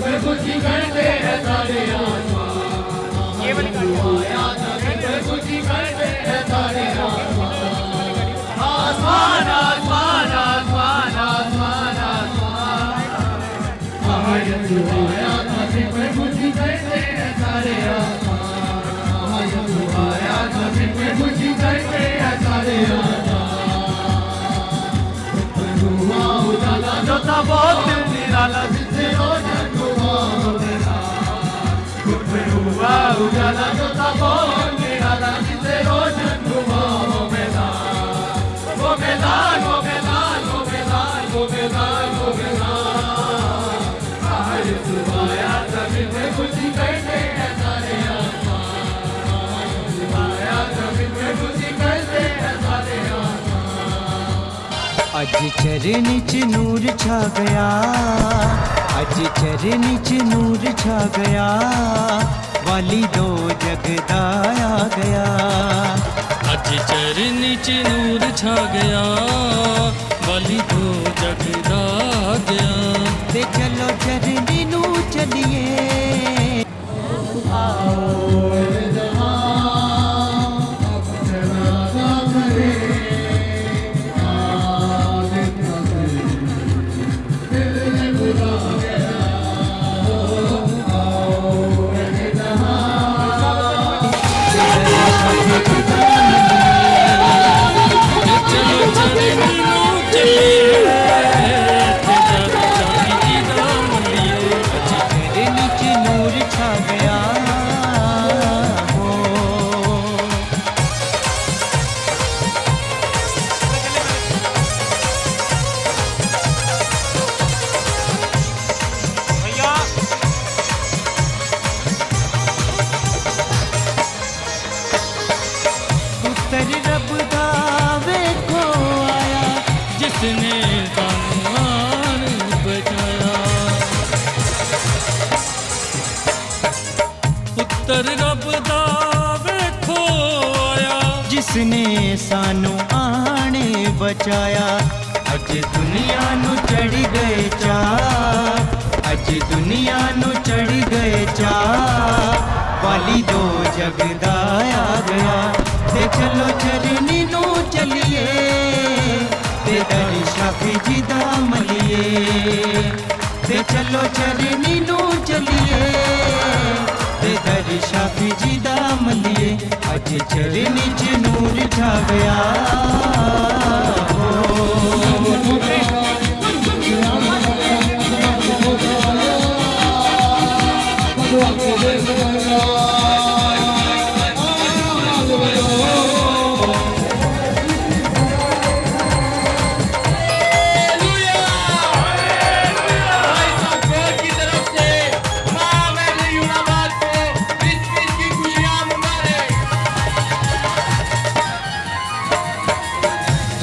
प्रभु जी करते हैं सारे आसमान, आया नबी प्रभु जी करते हैं सारे आसमान, आसमान आसमान आसमान आसमान, आया नबी प्रभु जी करते हैं सारे आसमान, आया नबी प्रभु जी करते हैं सारे उजाला जो था बहुत निराला, जिसे रोशन हुआ मेरा, हुआ उजाला जो था बहुत निराला, जिसे रोशन हुआ मेरा, वो मैदान वो मैदान वो मैदान वो मैदान वो मैदान, आज सुबाया सभी में खुशी करते हैं सारे आसमान, सुबाया सभी में खुशी करते हैं सारे आसमान। अज चरण च नूर छा गया, अज चरण च नूर छा गया, वाली दो जगदा आ गया। अज चरण च नूर छा गया, वाली दो जगदा आ गया। ते चलो चरनी नू चलिए, आओ रब दा वेखो आया, जिसने कानून बचाया। पुत्र रब दा वेखो आया, जिसने सानू आने बचाया। अज दुनिया नू चढ़ गए चा, अज दुनिया नू चढ़ गए चा, वाली दो जगदा आ गया। ते चलो चरनी नू चलिए, ते दर शाफी जी दा मलिए, ते चलो चरनी नू चलिए, ते दर शाफी जी दा मलिए। अज चरनी च नूर छा गया,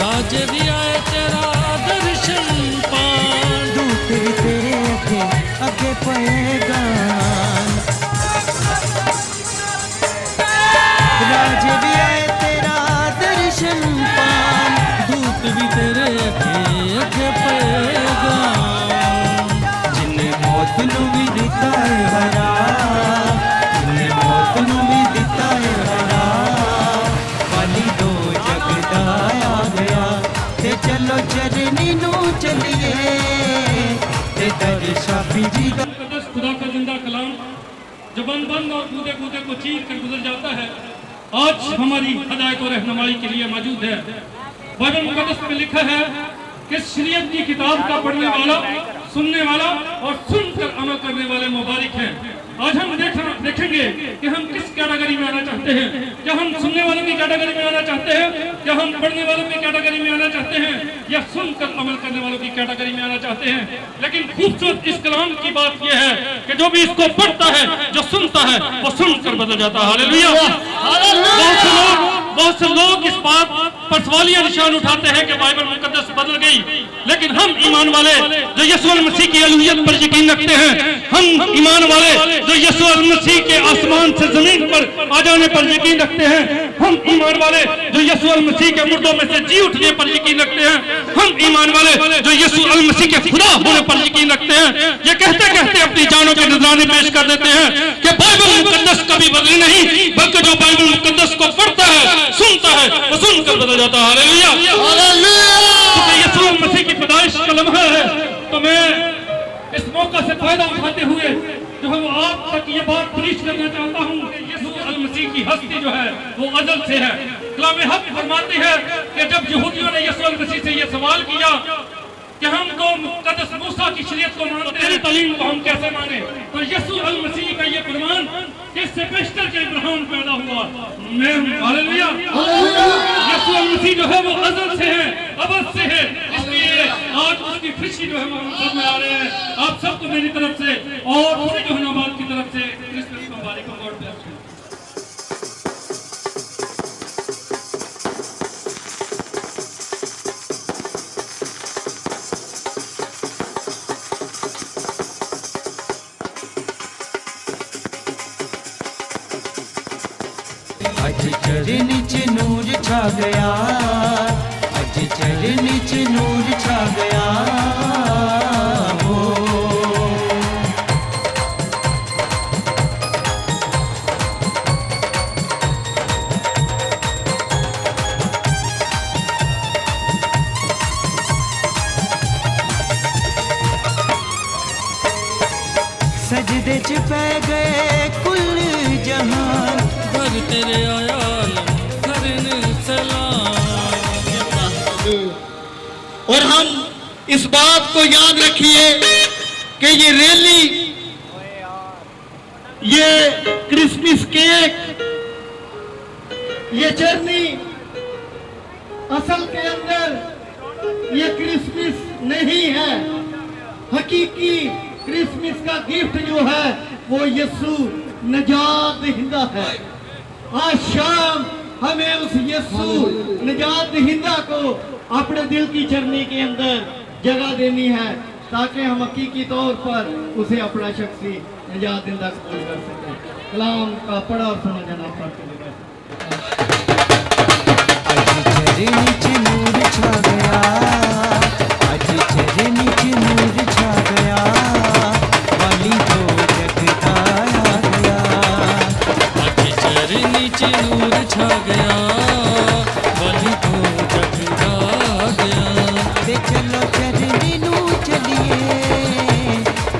राज भी आए तेरा दर्शन पान, दूत भी तेरे अगे अगे पएगा। राज भी आए तेरा दर्शन पान, दूत भी तेरे अगे पेगा। जिन्हें मौत नू भी दिता है हरा, जिन्हें मौत नू भी दिता है हरा, वाली दो जगदा आ गया। ते चलो चरनी नू चलिए, ते दर शाफी जी दा। खुदा का जिंदा कलाम जबान बंद और कूदे कूदे को चीर कर गुजर जाता है, आज हमारी हदायत और रहनुमाई के लिए मौजूद है। बाइबल मुकद्दस में लिखा है कि शरीयत की किताब का पढ़ने वाला, सुनने वाला और सुनकर अमल करने वाले मुबारक हैं। आज हम देखेंगे कि हम किस कैटेगरी में आना चाहते हैं। क्या हम सुनने वालों की कैटेगरी में आना चाहते हैं, क्या हम पढ़ने वालों की कैटेगरी में आना चाहते हैं, या सुनकर अमल करने वालों की कैटेगरी में आना चाहते हैं। लेकिन खूबसूरत इस कलाम की बात यह है कि जो भी इसको पढ़ता है, जो सुनता है, वो सुनकर बदल जाता है। हालेलुया। बहुत से लोग बहुत से लोग इस बात पर सवालिया निशान उठाते हैं कि बाइबल मुकद्दस बदल गई, लेकिन हम ईमान वाले जो यीशु मसीह की अलूहियत पर यकीन रखते हैं, हम ईमान वाले जो यीशु मसीह के आसमान से जमीन पर आ जाने पर यकीन रखते हैं, हम ईमान वाले जो यीशु मसीह के मुर्दों में से जी उठने पर यकीन रखते हैं, हम ईमान वाले जो यीशु मसीह के खुदा होने पर यकीन रखते हैं। ये कहते कहते अपनी जानों के नजराने पेश कर देते हैं कि बाइबल मुकद्दस कभी बदली नहीं, बल्कि जो बाइबल मुकद्दस को पढ़ता है, सुनता है, वो सुनकर बदल जाता है। Hallelujah, hallelujah. यीशु मसीह की पैदाइश का लम्हा है, तो मैं इस मौका से फायदा उठाते हुए जो है वो आप तक ये बात प्रीच करना चाहता हूँ। यीशु मसीह की हस्ती जो है वो अज़ल से है। कलाम हक फरमाती है कि जब यहूदियों ने यीशु मसीह से ये सवाल किया कि हम तो मुकद्दस मूसा की शरीयत को मानते हैं, तालीम को हम कैसे माने, तो यीशु मसीह का ये फरमान इससे बेशतर के इब्राहिम पैदा हुआ। मैं हालेलुया, यीशु मसीह जो है वो अज़ल से है, अबद से है, इसलिए आज उसकी खुशी जो है हम सब में आ रहे हैं। आप सबको मेरी तरफ से और पूरे जहानाबाद की तरफ से क्रिसमस मुबारक हो। God bless you. अज चरण च नूर छा गया, अज चरण च नूर छा गया हो। सजदे च पै गए कुल जहान, घर तेरे आया करने सलाम। और हम इस बात को याद रखिए कि ये रैली, ये क्रिसमस केक, ये जर्नी असल के अंदर ये क्रिसमस नहीं है। हकीकी क्रिसमस का गिफ्ट जो है वो यीशु निजात दहिंदा है। आज शाम हमें उस यीशु निजात दहिंदा को अपने दिल की चरनी के अंदर जगह देनी है, ताकि हम हकीकी तौर पर उसे अपना शख्सी निजात दहिंदा कबूल कर सकें। कलाम का पढ़ा और सुना जाना पढ़ के चरण च नूर छा गया, अज चरण च नूर छा गया, वाली तो जगदा आ गया। अज चरण च नूर छा गया, वाली तो जगदा आ गया। ते चलो चरनी नू चलिए,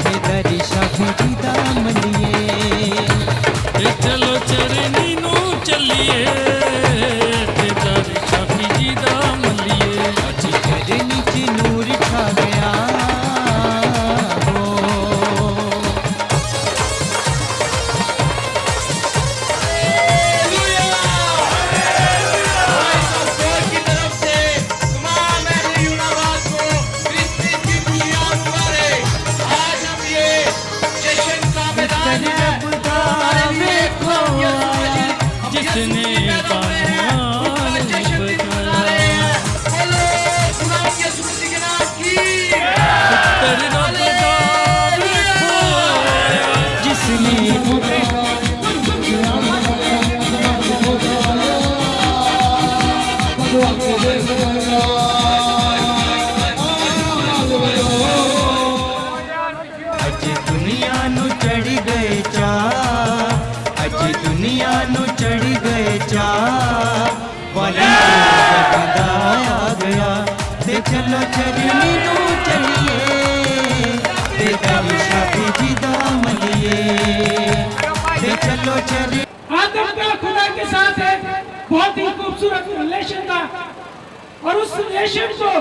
ते दर शाफी जी दा मलिए। ते चलो चरनी नू चलिए, ते दर शाफी जी दा मलिए। अज चरण च नूर छा गया हो। जिसने बामान बचाया, पुत्र रब दा देखो, जिसने अज दुनिया नू चढ़ गए चा, अज दुनिया नू चढ़ गए चा, वाली जगदा आ गया। ते चलो चरनी नू चलिए, ते दर शाफी जी दा मलिए। ते चलो चरनी आदम का खुदा के साथ एक बहुत ही खूबसूरत रिलेशन था, और उस रिलेशन को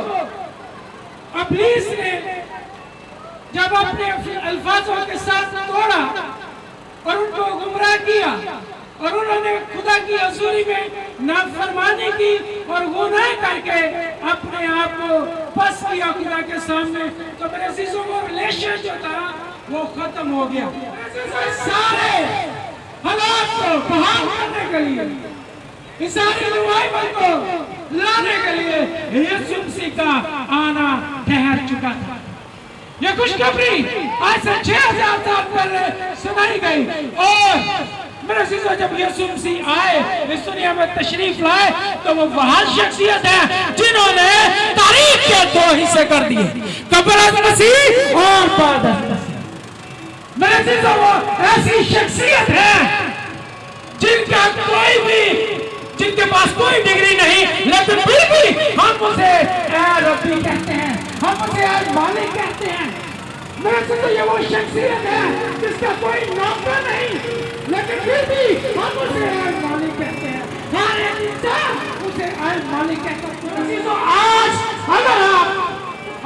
इब्लीस ने जब अपने अल्फाजों के साथ तोड़ा और उनको गुमराह किया, और उन्होंने खुदा की हजूरी में नाफरमानी की और गुनाह करके अपने आप को पस किया खुदा के सामने, तो मेरे अजीजों वो रिलेशन जो था वो खत्म हो गया। सारे हालात को बहाल करने के लिए इस सारे रिवाइवल को लाने के लिए यीशु मसीह का आना ठहर चुका था। ये खुशखबरी आज से 6000 साल पहले सुनाई गई और मेरे सीजो जब यीशु मसीह आए इस दुनिया में तशरीफ लाए तो वो वह शख्सियत है जिन्होंने तारीख के 2 हिस्से कर दिए, कब्र मसीह और बाद मेरे सीजो वो ऐसी शख्सियत है जिनके पास कोई डिग्री नहीं लेकिन फिर भी हम उसे ऐ रब्बी कहते हैं, हम उसे ऐ मालिक कहते हैं। मेरे से तो ये वो शख्सियत है जिसका कोई नौकर नहीं लेकिन फिर भी हम उसे ऐ मालिक कहते हैं। हर एक इंसान उसे ऐ मालिक कहते हैं। तो आज अगर आप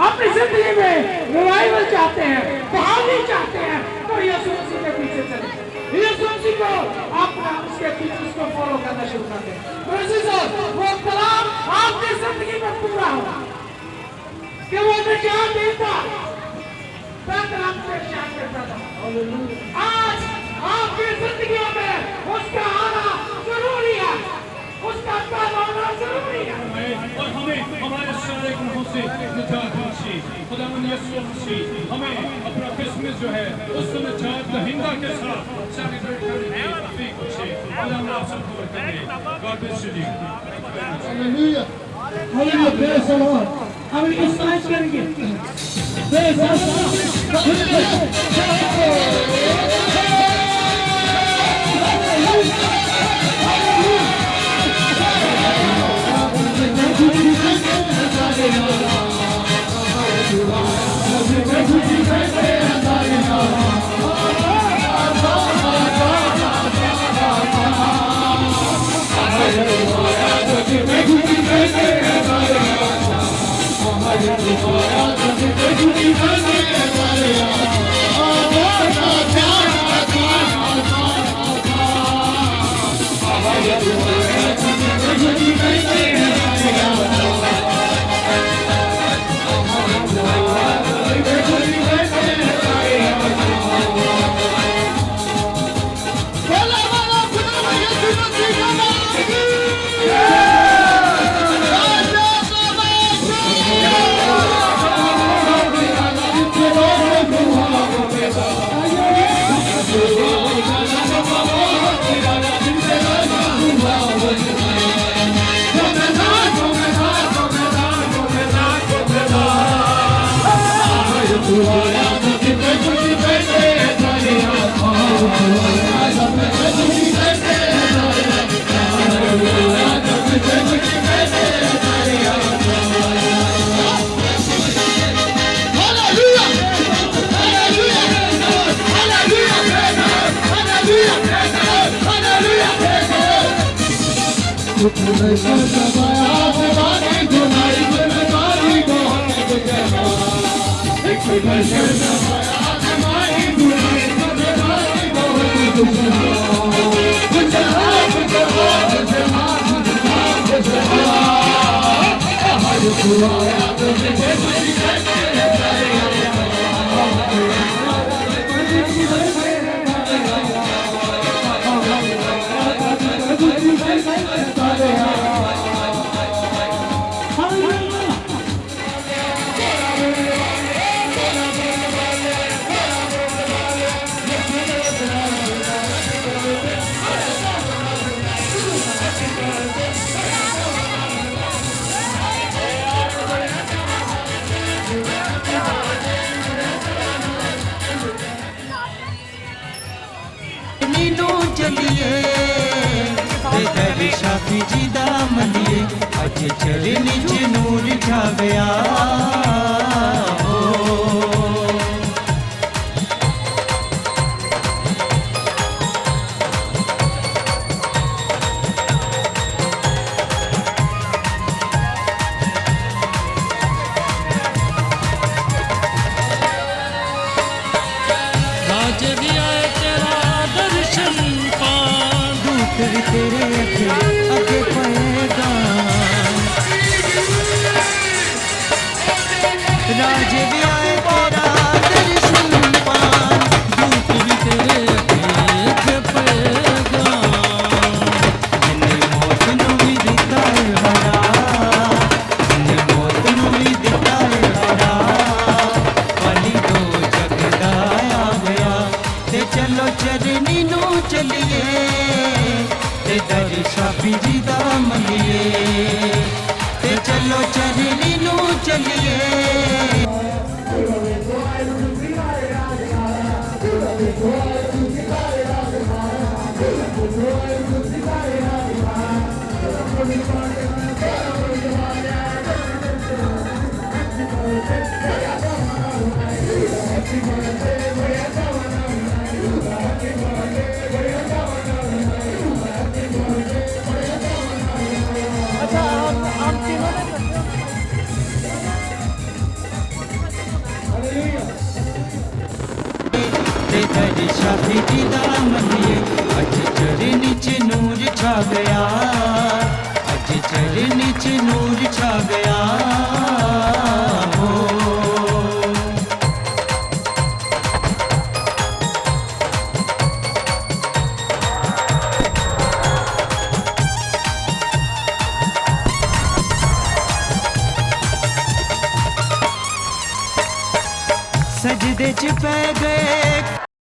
अपनी जिंदगी में रिवाइवल चाहते हैं, बहाली चाहते हैं तो यीशु मसीह के पीछे चले, यीशु मसीह को अपना उसके पीछे उसको फॉलो करना शुरू कर दें। वो कलाम आपकी जिंदगी में पूरा हो कि वो निजात देता कलाम से शान करता था। आज आपकी जिंदगियों में उसका आना जरूरी है, उसका आना जरूरी है और हमें हमारे सारे गुनाहों से निजात बख्शी खुदावंद यीशु मसीह हमें अपना क्रिसमस जो है उस निजात दहिंदा के साथ सेलिब्रेट करने की तौफीक बख्शे। खुदावंद आप सबको बरकत दे। God bless you ji. Hallelujah hallelujah praise the Lord. हम इनको स्टार्ट करेंगे प्रेज द शाफी जी दा मलिए अज चरनी च नूर छा गया। तेरे अगे पएगा राज भी आए तेरा दर्शन पान, दूत भी तेरे अगे पएगा जिन्हें मौत नो ते तेरी शादी दी दामनिए अज चरनी च नूर छा गया, अज चरनी च नूर छा गया हो। सजदे च पै गए